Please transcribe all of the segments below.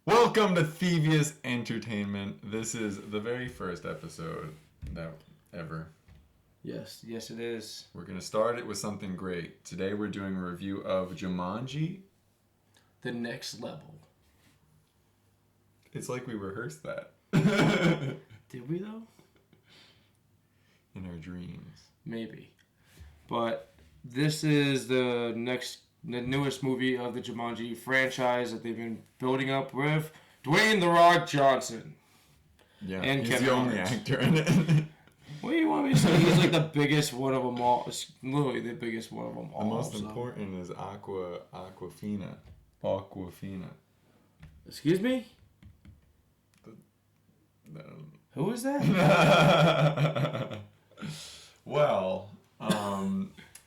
Welcome to Thevious Entertainment. This is the very first episode that ever. Yes, it is. We're going to start it with something great. Today we're doing a review of Jumanji. The next level. It's like we rehearsed that. Did we though? In our dreams. Maybe. But this is the newest movie of the Jumanji franchise that they've been building up with Dwayne "The Rock" Johnson. Yeah, and he's Kevin the only Hart. actor in it. What do you want me to say? He's like the biggest one of them all. It's literally the biggest one of them all. The most important is Aquafina. Excuse me? No. Who is that? Well,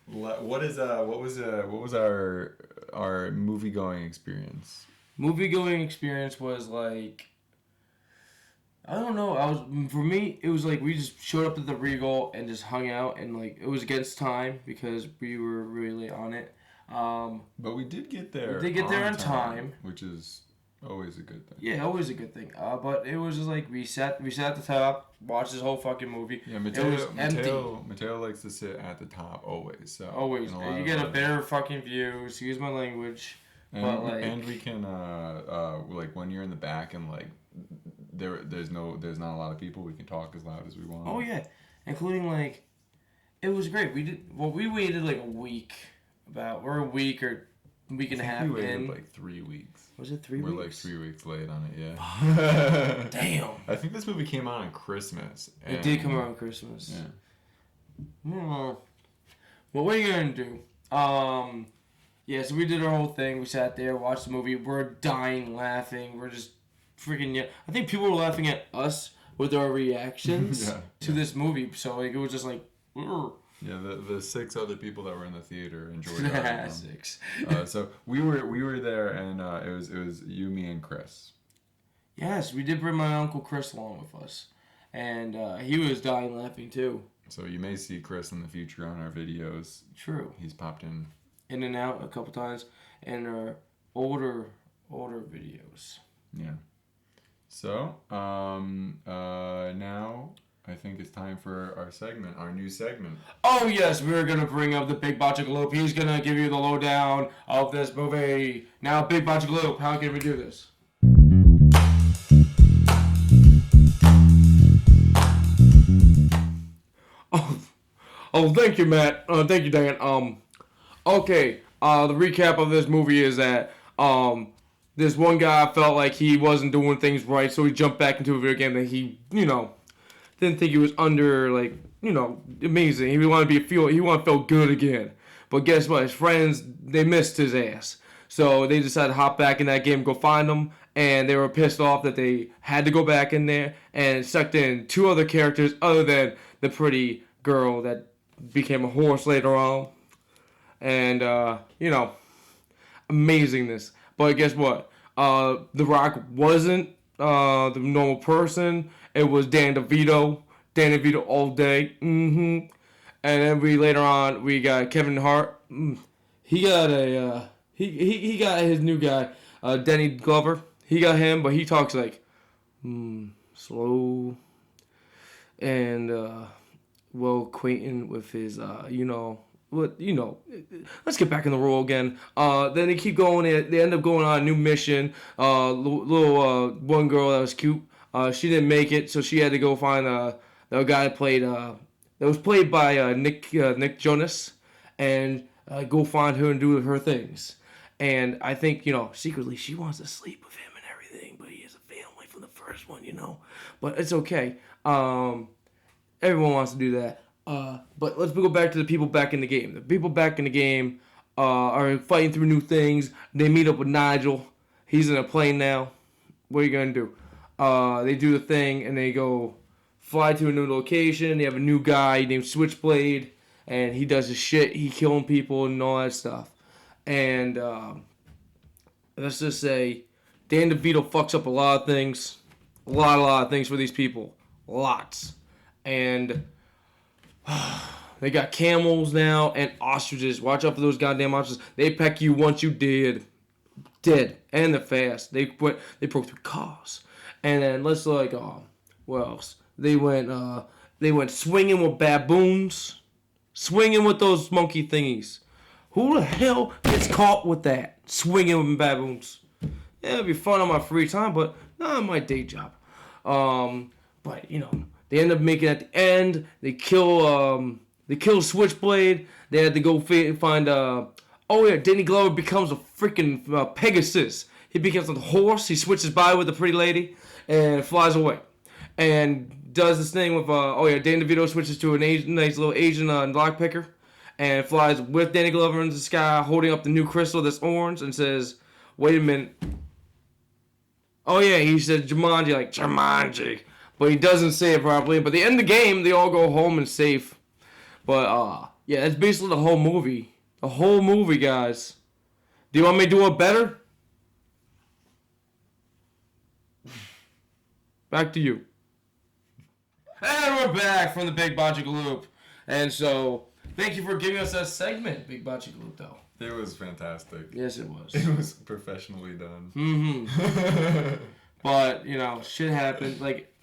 what was our movie going experience? Movie going experience was like, I don't know. For me, it was like we just showed up at the Regal and just hung out, and like it was against time because we were really late on it. But we did get there. We did get there on time, which is always a good thing. Yeah, always a good thing. But it was just like we sat at the top, watched this whole fucking movie. Yeah, Mateo likes to sit at the top always. So always, you get a better fucking view. Excuse my language. And we can like when you're in the back and like there's not a lot of people, we can talk as loud as we want. Oh yeah, including like it was great. We waited like a week, we're a week or week and a half we waited in. Like 3 weeks. Was it 3 weeks? We're like 3 weeks late on it, yeah. Damn. I think this movie came out on Christmas. It did come out on Christmas. Yeah. What are you gonna do? Yeah, so we did our whole thing. We sat there, watched the movie. We're dying laughing. We're just freaking. Yeah, I think people were laughing at us with our reactions to this movie. So like it was just like. Urgh. Yeah, the 6 other people that were in the theater enjoyed it. 6. So we were there, and it was you, me, and Chris. Yes, we did bring my Uncle Chris along with us, and he was dying laughing too. So you may see Chris in the future on our videos. True. He's popped in and out a couple times, in our older videos. Yeah. So now I think it's time for our new segment. Oh yes, we're gonna bring up the Big Botcha Globe. He's gonna give you the lowdown of this movie. Now, Big Botcha Globe, how can we do this? Oh, thank you, Matt. Thank you, Dan. Okay. The recap of this movie is that this one guy felt like he wasn't doing things right, so he jumped back into a video game that he, didn't think he was under, amazing. He wanted to feel good again. But guess what? His friends, they missed his ass. So they decided to hop back in that game, go find him, and they were pissed off that they had to go back in there and sucked in 2 other characters other than the pretty girl that became a horse later on. And, amazingness. But guess what? The Rock wasn't the normal person. It was Dan DeVito. Dan DeVito all day. And then later on we got Kevin Hart. He got he got his new guy, Danny Glover. He got him, but he talks like slow and well acquainted with his let's get back in the role again. Then they keep going. They end up going on a new mission. Little one girl that was cute. She didn't make it, so she had to go find the guy that was played by Nick Jonas, and go find her and do her things. And I think secretly she wants to sleep with him and everything, but he has a family from the first one, But it's okay. Everyone wants to do that. But let's go back to the people back in the game. The people back in the game are fighting through new things. They meet up with Nigel. He's in a plane now. What are you going to do? They do the thing, and they go fly to a new location. They have a new guy named Switchblade, and he does his shit. He killing people and all that stuff. And let's just say Dan DeVito fucks up a lot of things. A lot of things for these people. Lots. And they got camels now and ostriches. Watch out for those goddamn ostriches. They peck you once you did. Did, and they're fast. They broke through cars, and then let's like what else? They went swinging with baboons, swinging with those monkey thingies. Who the hell gets caught with that? Swinging with baboons. Yeah, it'd be fun on my free time, but not on my day job. But they end up making it at the end. They kill Switchblade. They had to go find oh yeah, Danny Glover becomes a freaking Pegasus. He becomes a horse. He switches by with a pretty lady and flies away. And does this thing with Danny DeVito switches to a nice little Asian lockpicker and flies with Danny Glover into the sky, holding up the new crystal that's orange, and says, "Wait a minute." Oh yeah, he said Jumanji, like Jumanji, but he doesn't say it properly. But at the end of the game, they all go home and safe. But yeah, that's basically the whole movie. The whole movie, guys. Do you want me to do it better? Back to you. And we're back from the Big Bocce Loop. And so, thank you for giving us that segment, Big Bocce Loop, though. It was fantastic. Yes, it was. It was professionally done. Mm-hmm. But, shit happened. Like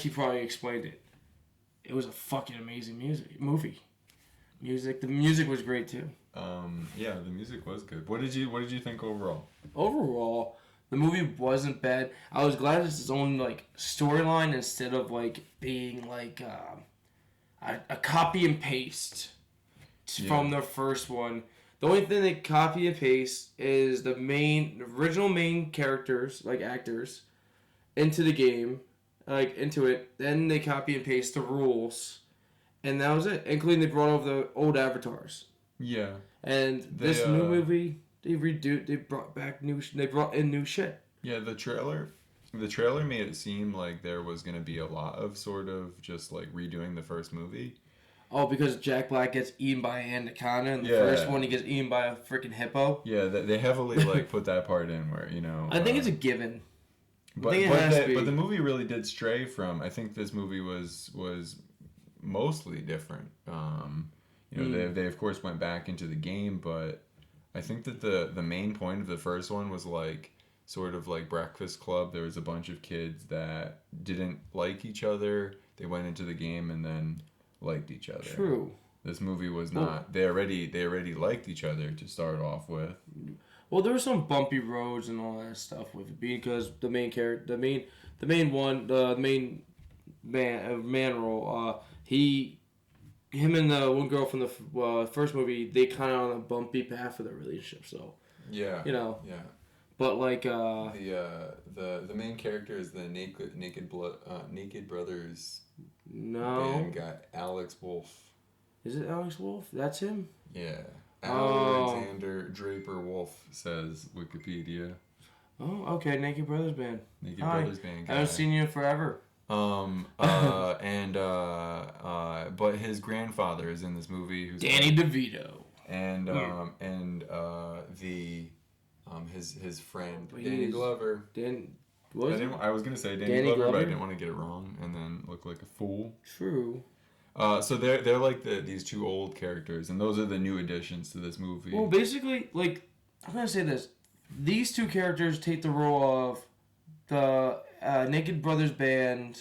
you probably explained it. It was a fucking amazing movie. The music was great, too. Yeah, the music was good. What did you think overall? Overall, the movie wasn't bad. I was glad it's its own storyline instead of being a copy and paste from the first one. The only thing they copy and paste is the original main characters, actors, into the game, into it. Then they copy and paste the rules, and that was it. Including they brought over the old avatars. Yeah. And this new movie, they brought in new shit. Yeah, the trailer made it seem like there was going to be a lot of sort of just redoing the first movie. Oh, because Jack Black gets eaten by an anaconda, and the first one he gets eaten by a freaking hippo. Yeah, they heavily put that part in where I think it's a given. But the movie really did stray from. I think this movie was mostly different. They of course went back into the game, but I think that the main point of the first one was sort of like Breakfast Club. There was a bunch of kids that didn't like each other. They went into the game and then liked each other. True. This movie was not. They already liked each other to start off with. Well, there were some bumpy roads and all that stuff with it because the main character, the main man role, him and the one girl from the first movie, they kind of on a bumpy path for their relationship. So yeah, Yeah. But the main character is the Naked Brothers. No. Band guy, Alex Wolf. Is it Alex Wolf? That's him? Yeah. Alexander Draper Wolf, says Wikipedia. Oh, okay. Naked Brothers Band. Brothers Band guy. I haven't seen you forever. But his grandfather is in this movie. Who's Danny DeVito. And his friend Danny Glover. I was gonna say Danny Glover, but I didn't want to get it wrong and then look like a fool. True. So they're like these two old characters, and those are the new additions to this movie. Well, basically, I'm gonna say this: these two characters take the role of the Naked Brothers Band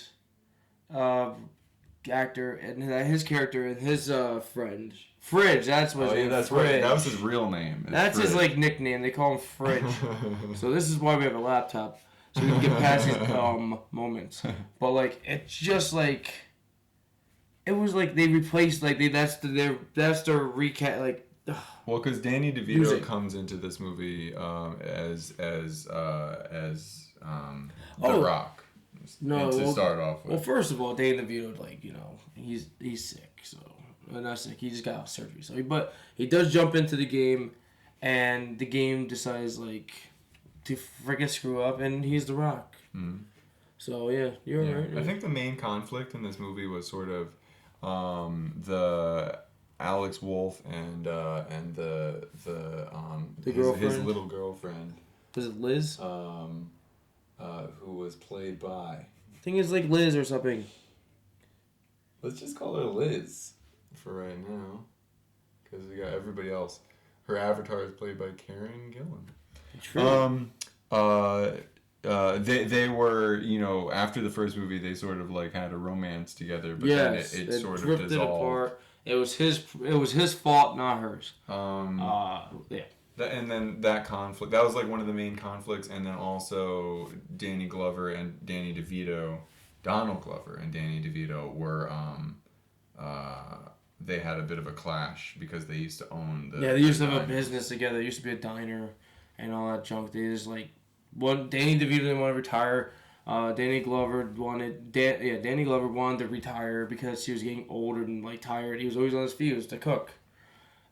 actor and his character and his friend Fridge. That's what. Oh yeah, that's right. That was his real name. That's Fridge. his nickname. They call him Fridge. So this is why we have a laptop, so we can get past these moments. But it's just it was they replaced that's their recap Well, because Danny DeVito comes into this movie as The Rock. No, to start off with. Well, first of all, Danny DeVito he's sick, so not sick. He just got out of surgery, but he does jump into the game, and the game decides to freaking screw up, and he's The Rock. Mm-hmm. So yeah, you're right. I think the main conflict in this movie was sort of the Alex Wolf and his little girlfriend. Was it Liz? Who was played by? I think it's Liz or something. Let's just call her Liz for right now, because we got everybody else. Her avatar is played by Karen Gillan. True. They were, you know, after the first movie, they sort of like had a romance together, but then it sort of drifted dissolved. apart. It was his fault, not hers. Yeah. And then that conflict, that was like one of the main conflicts, and then also Danny Glover and Danny DeVito, Donald Glover and Danny DeVito were they had a bit of a clash because they used to own the. Yeah, they used to have a diners. business together. There used to be a diner and all that junk. They just like Danny DeVito didn't want to retire. Danny Glover wanted to retire because he was getting older and like tired. He was always on his feet. He was to cook,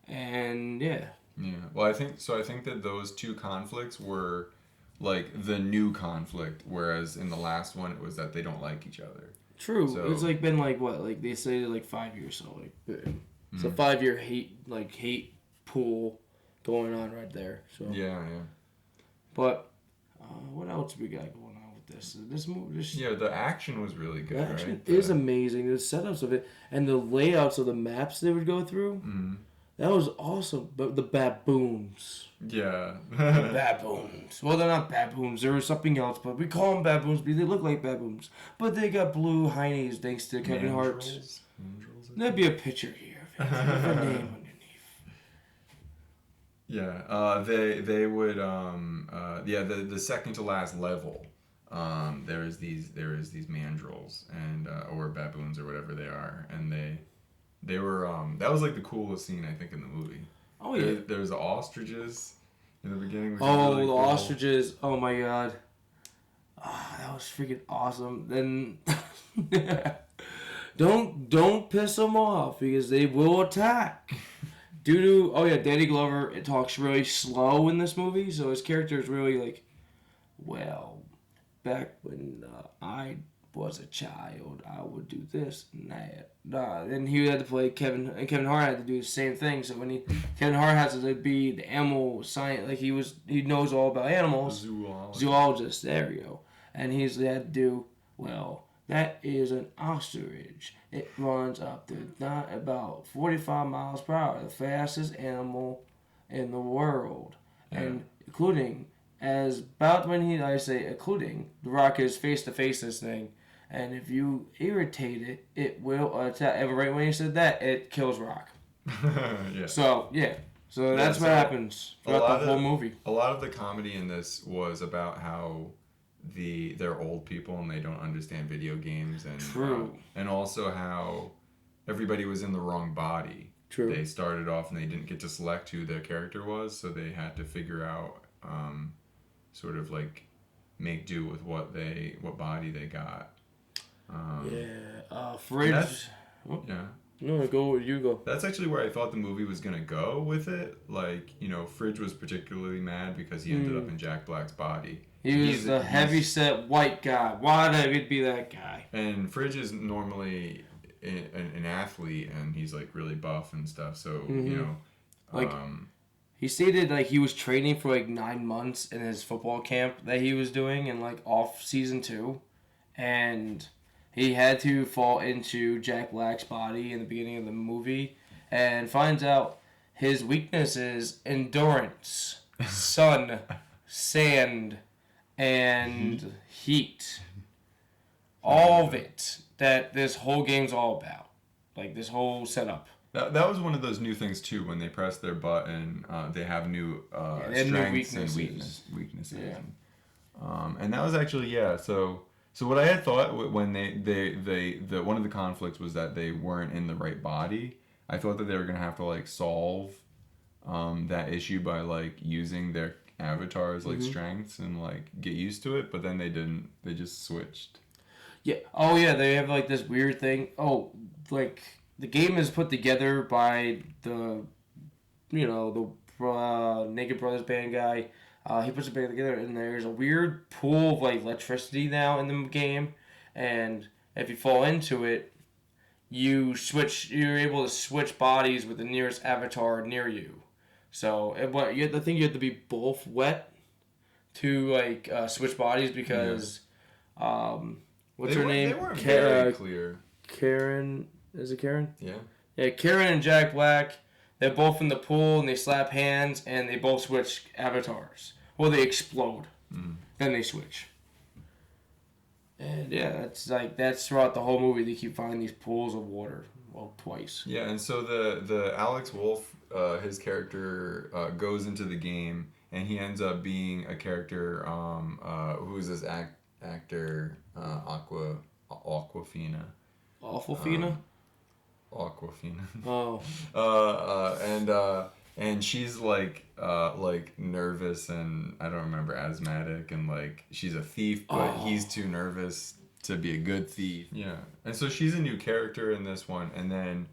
and yeah. Yeah. Well, I think that those two conflicts were like the new conflict, whereas in the last one it was that they don't like each other. True. So, It's like been like what? Like they say like 5 years. So like it's a 5-year hate pool going on right there. So yeah. But what else we got going on with this? This movie. Yeah, the action was really good. The action right? is amazing. The setups of it and the layouts of the maps they would go through. Mm-hmm. That was awesome. But the baboons. Yeah. The baboons. Well, they're not baboons. There was something else, but we call them baboons because they look like baboons. But they got blue heinies thanks to Kevin Hart. There'd be a picture here of a name underneath. Yeah. They would the second to last level. There is these mandrills and or baboons or whatever they are, and they were that was like the coolest scene I think in the movie. Oh yeah. There's the ostriches in the beginning. Which Oh, really the cool. ostriches! Oh my god, that was freaking awesome. Then don't piss them off because they will attack. Danny Glover talks really slow in this movie, so his character is really like, well, back when I was a child, I would do this and that. Then he had to play Kevin, and Kevin Hart had to do the same thing. So when Kevin Hart has to be the animal science, like he knows all about animals, zoologist. There you go. And he had to do, well, that is an ostrich. It runs up to not about 45 miles per hour, the fastest animal in the world, and including including The Rock is face to face this thing. And if you irritate it, it will attack. And right when he said that, it kills Rock. Yeah. So that's what happens throughout the whole movie. A lot of the comedy in this was about how they're old people and they don't understand video games, and True. And also how everybody was in the wrong body. True. They started off and they didn't get to select who their character was, so they had to figure out sort of like make do with what body they got. Fridge. Yeah. No, you go. That's actually where I thought the movie was gonna go with it. Like, you know, Fridge was particularly mad because he ended up in Jack Black's body. He was the heavy-set white guy. Why did it be that guy? And Fridge is normally an athlete, and he's like really buff and stuff. So you know, like he stated like he was training for like 9 months in his football camp that he was doing in like off season 2, and he had to fall into Jack Black's body in the beginning of the movie, and finds out his weakness is endurance, sun, sand, and heat. All of it that this whole game's all about. Like this whole setup. That was one of those new things too. When they press their button, they have new strengths and weaknesses. Yeah. And that was actually So what I had thought when the one of the conflicts was that they weren't in the right body. I thought that they were gonna have to like solve that issue by like using their avatars like strengths and like get used to it, but then they didn't. They just switched. Yeah. Oh yeah, they have like this weird thing. Oh, like the game is put together by the Naked Brothers band guy. He puts it back together, and there's a weird pool of like electricity now in the game, and if you fall into it, you're able to switch bodies with the nearest avatar near you. So you have to be both wet to like switch bodies because what's her name? They weren't very clear. Karen, is it Karen? Yeah. Yeah, Karen and Jack Black. They're both in the pool and they slap hands and they both switch avatars. Well, they explode. Then they switch. And yeah, that's throughout the whole movie. They keep finding these pools of water. Well, twice. Yeah, and so the Alex Wolff, his character goes into the game, and he ends up being a character. Who's this actor? Aquafina. Awfulfina? Aquafina. Oh. And she's like nervous, and I don't remember, asthmatic, and like she's a thief, but he's too nervous to be a good thief. Yeah, and so she's a new character in this one, and then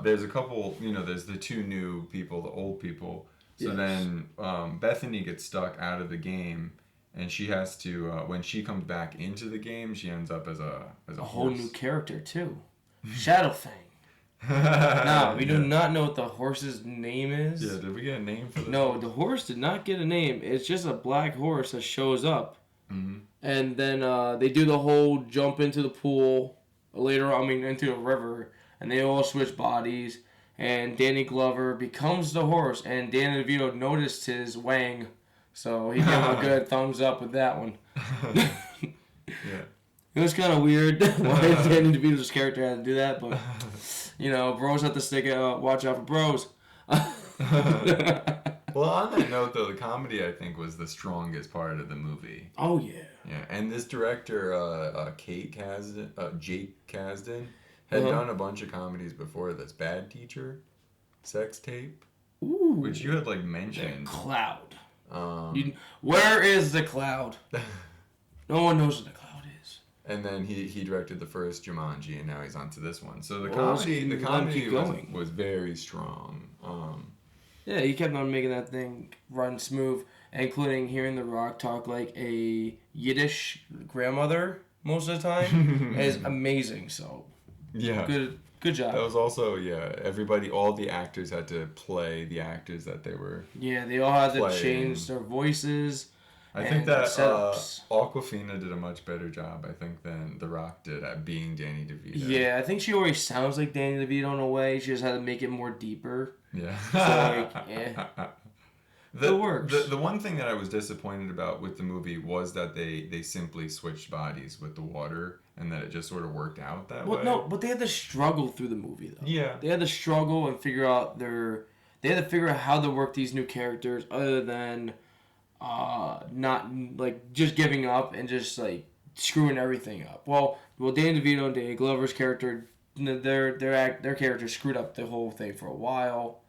there's a couple. There's the two new people, the old people. So then Bethany gets stuck out of the game, and she has to when she comes back into the game, she ends up as a whole new character too, Shadowfang. No, we do not know what the horse's name is. Yeah, did we get a name for this? No, the horse did not get a name. It's just a black horse that shows up. And then they do the whole jump into the pool into the river, and they all switch bodies, and Danny Glover becomes the horse, and Danny DeVito noticed his wang, so he gave him a good thumbs up with that one. Yeah. It was kind of weird why Danny DeVito's character had to do that, but, bros have to watch out for bros. Well, on that note, though, the comedy, I think, was the strongest part of the movie. Oh, yeah. Yeah, and this director, Jake Kasdan, had done a bunch of comedies before this. Bad Teacher, Sex Tape, which you had, mentioned. The Cloud. Where is the Cloud? No one knows what the Cloud is. And then he directed the first Jumanji, and now he's on to this one. So the comedy was very strong. Yeah, he kept on making that thing run smooth, including hearing The Rock talk like a Yiddish grandmother most of the time is amazing. So yeah, good job. That was also all the actors had to play the actors that they were. Yeah, they all had to change their voices. I think that Awkwafina did a much better job, I think, than The Rock did at being Danny DeVito. Yeah, I think she always sounds like Danny DeVito in a way. She just had to make it more deeper. Yeah. It works. The one thing that I was disappointed about with the movie was that they simply switched bodies with the water, and that it just sort of worked out that way. No, but they had to struggle through the movie, though. Yeah. They had to struggle and figure out They had to figure out how to work these new characters other than... not just giving up and just screwing everything up. Well, Danny DeVito and Danny Glover's character, their characters screwed up the whole thing for a while,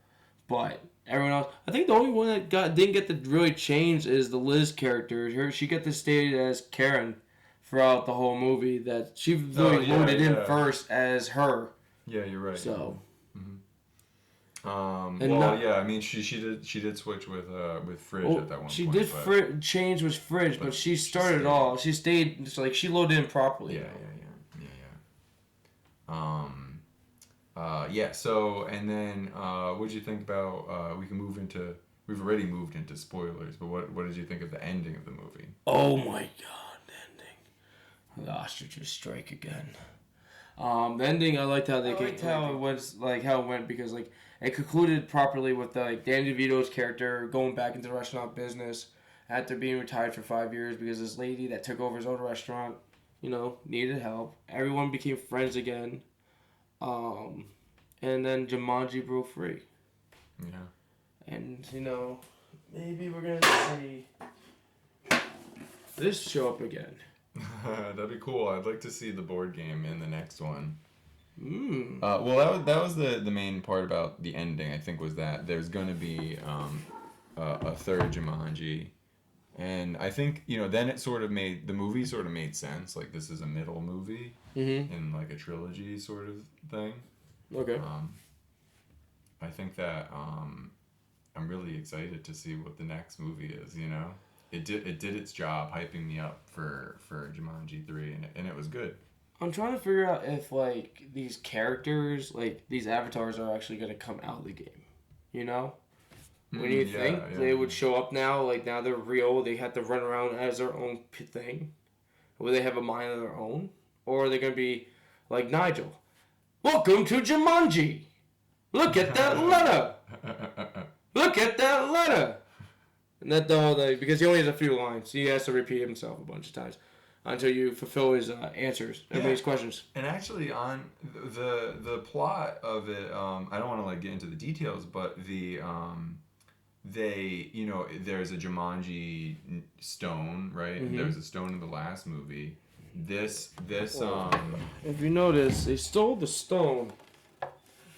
but everyone else, I think the only one that didn't get to really change is the Liz character. She got to stay as Karen throughout the whole movie. That she really loaded in first as her. Yeah, you're right. So. She did switch with Fridge at that one point. She did change with Fridge, but she started all. She stayed, she loaded in properly. Yeah. So, and then, what did you think about, we've already moved into spoilers, but what did you think of the ending of the movie? Oh my god, the ending. The ostriches strike again. The ending, I liked how it went because it concluded properly with Danny DeVito's character going back into the restaurant business after being retired for 5 years because this lady that took over his own restaurant, needed help. Everyone became friends again. And then Jumanji broke free. Yeah. And, maybe we're going to see this show up again. That'd be cool. I'd like to see the board game in the next one. Well, that was the main part about the ending, I think, was that there's going to be a third Jumanji. And I think, then the movie sort of made sense. Like, this is a middle movie in, a trilogy sort of thing. Okay. I think that I'm really excited to see what the next movie is, It did its job hyping me up for Jumanji 3, and it was good. I'm trying to figure out if, these characters, these avatars are actually going to come out of the game. When do you think they would show up now? Now they're real, they have to run around as their own thing? Will they have a mind of their own? Or are they going to be like Nigel? Welcome to Jumanji! Look at that letter! Look at that letter! And that though, because he only has a few lines, he has to repeat himself a bunch of times until you fulfill his answers, everybody's questions. And actually, on the plot of it, I don't want to like get into the details, but there's a Jumanji stone, right? And there was a stone in the last movie. This If you notice, they stole the stone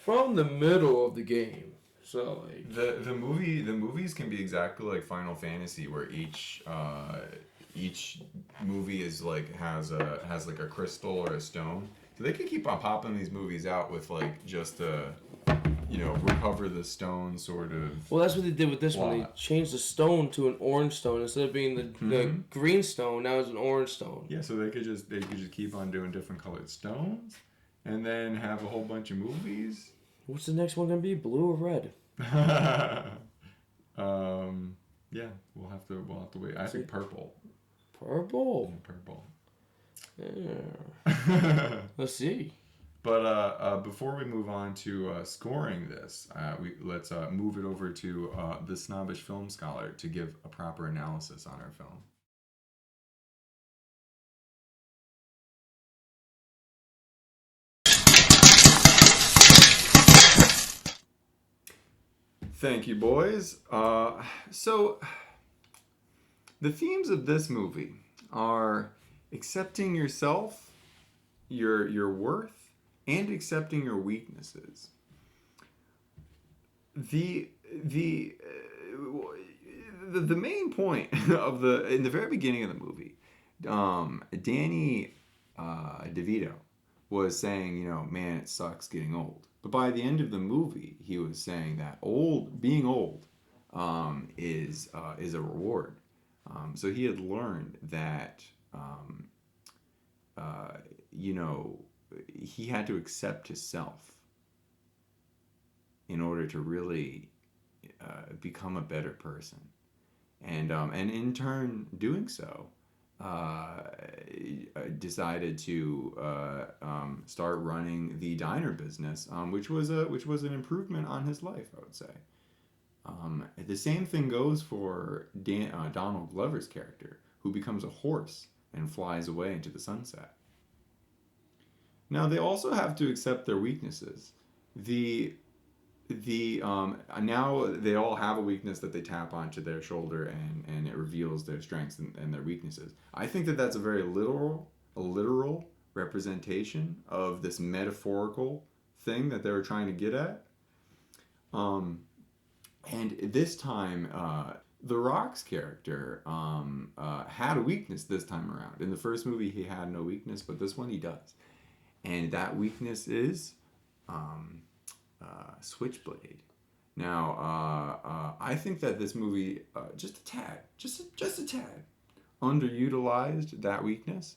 from the middle of the game. So like the movies can be exactly like Final Fantasy, where each movie is like has like a crystal or a stone. So they could keep on popping these movies out with like just recover the stone sort of. Well, that's what they did with this one. They changed the stone to an orange stone instead of being the green stone. Now it's an orange stone. Yeah, so they could just keep on doing different colored stones, and then have a whole bunch of movies. What's the next one gonna be? Blue or red? Yeah, we'll have to wait. I think purple. Purple. Purple. Yeah. Let's see. But before we move on to scoring this, let's move it over to the snobbish film scholar to give a proper analysis on our film. Thank you, boys. So, the themes of this movie are accepting yourself, your worth, and accepting your weaknesses. The main point in the very beginning of the movie, Danny DeVito was saying, man, it sucks getting old. But by the end of the movie, he was saying that being old, is a reward. So he had learned that, he had to accept himself in order to really become a better person, and in turn, doing so, decided to start running the diner business, which was an improvement on his life, I would say. The same thing goes for Donald Glover's character, who becomes a horse and flies away into the sunset. Now they also have to accept their weaknesses. Now they all have a weakness that they tap onto their shoulder, and it reveals their strengths and their weaknesses. I think that that's a very literal representation of this metaphorical thing that they were trying to get at. And this time, The Rock's character had a weakness this time around. In the first movie, he had no weakness, but this one he does. And that weakness is Switchblade. Now, I think that this movie just a tad underutilized that weakness,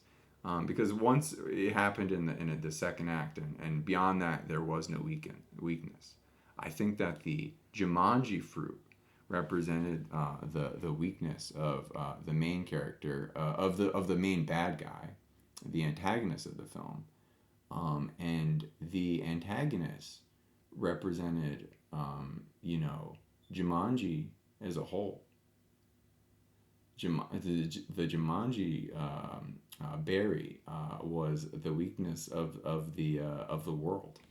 because once it happened in the second act, and beyond that, there was no weakness. I think that the Jumanji fruit represented the weakness of the main character, of the main bad guy, the antagonist of the film. And the antagonist represented, Jumanji as a whole. The Jumanji berry was the weakness of the world.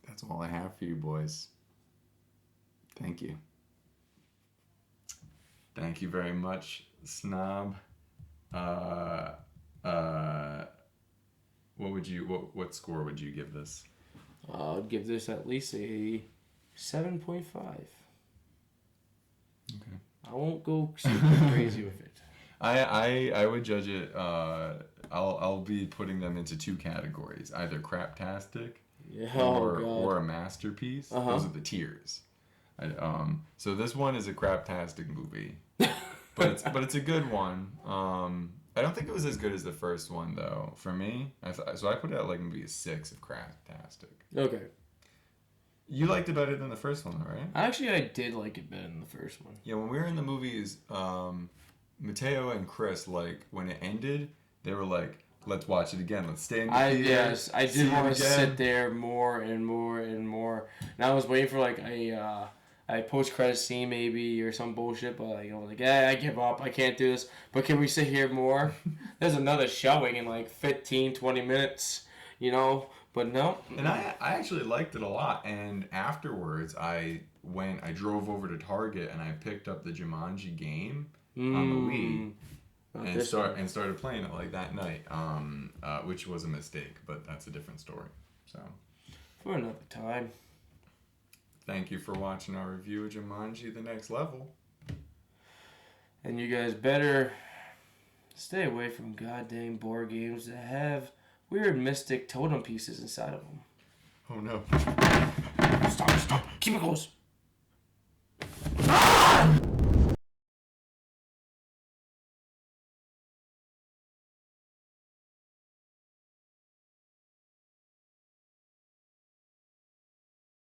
That's all I have for you, boys. Thank you. Thank you very much, Snob. What score would you give this? I'd give this at least a 7.5. Okay. I won't go super crazy with it. I would judge it. I'll be putting them into two categories: either craptastic, or a masterpiece. Those are the tiers. So this one is a craptastic movie, but it's a good one. I don't think it was as good as the first one, though. For me, so I put it at like maybe a 6 of craptastic. Okay. You liked it better than the first one, right? Actually, I did like it better than the first one. Yeah, when we were in the movies, Mateo and Chris, like, when it ended, they were like, let's watch it again. Let's stay in the theater. Yes, I did want to sit there more and more and more. And I was waiting for like a post-credit scene maybe or some bullshit, but like, I was like, I give up. I can't do this. But can we sit here more? There's another showing in like 15, 20 minutes, you know? But no. And I actually liked it a lot. And afterwards, I drove over to Target and I picked up the Jumanji game on the Wii. And started playing it like that night, which was a mistake, but that's a different story. So, for another time. Thank you for watching our review of Jumanji: The Next Level. And you guys better stay away from goddamn board games that have weird mystic totem pieces inside of them. Oh no! Stop! Keep it close.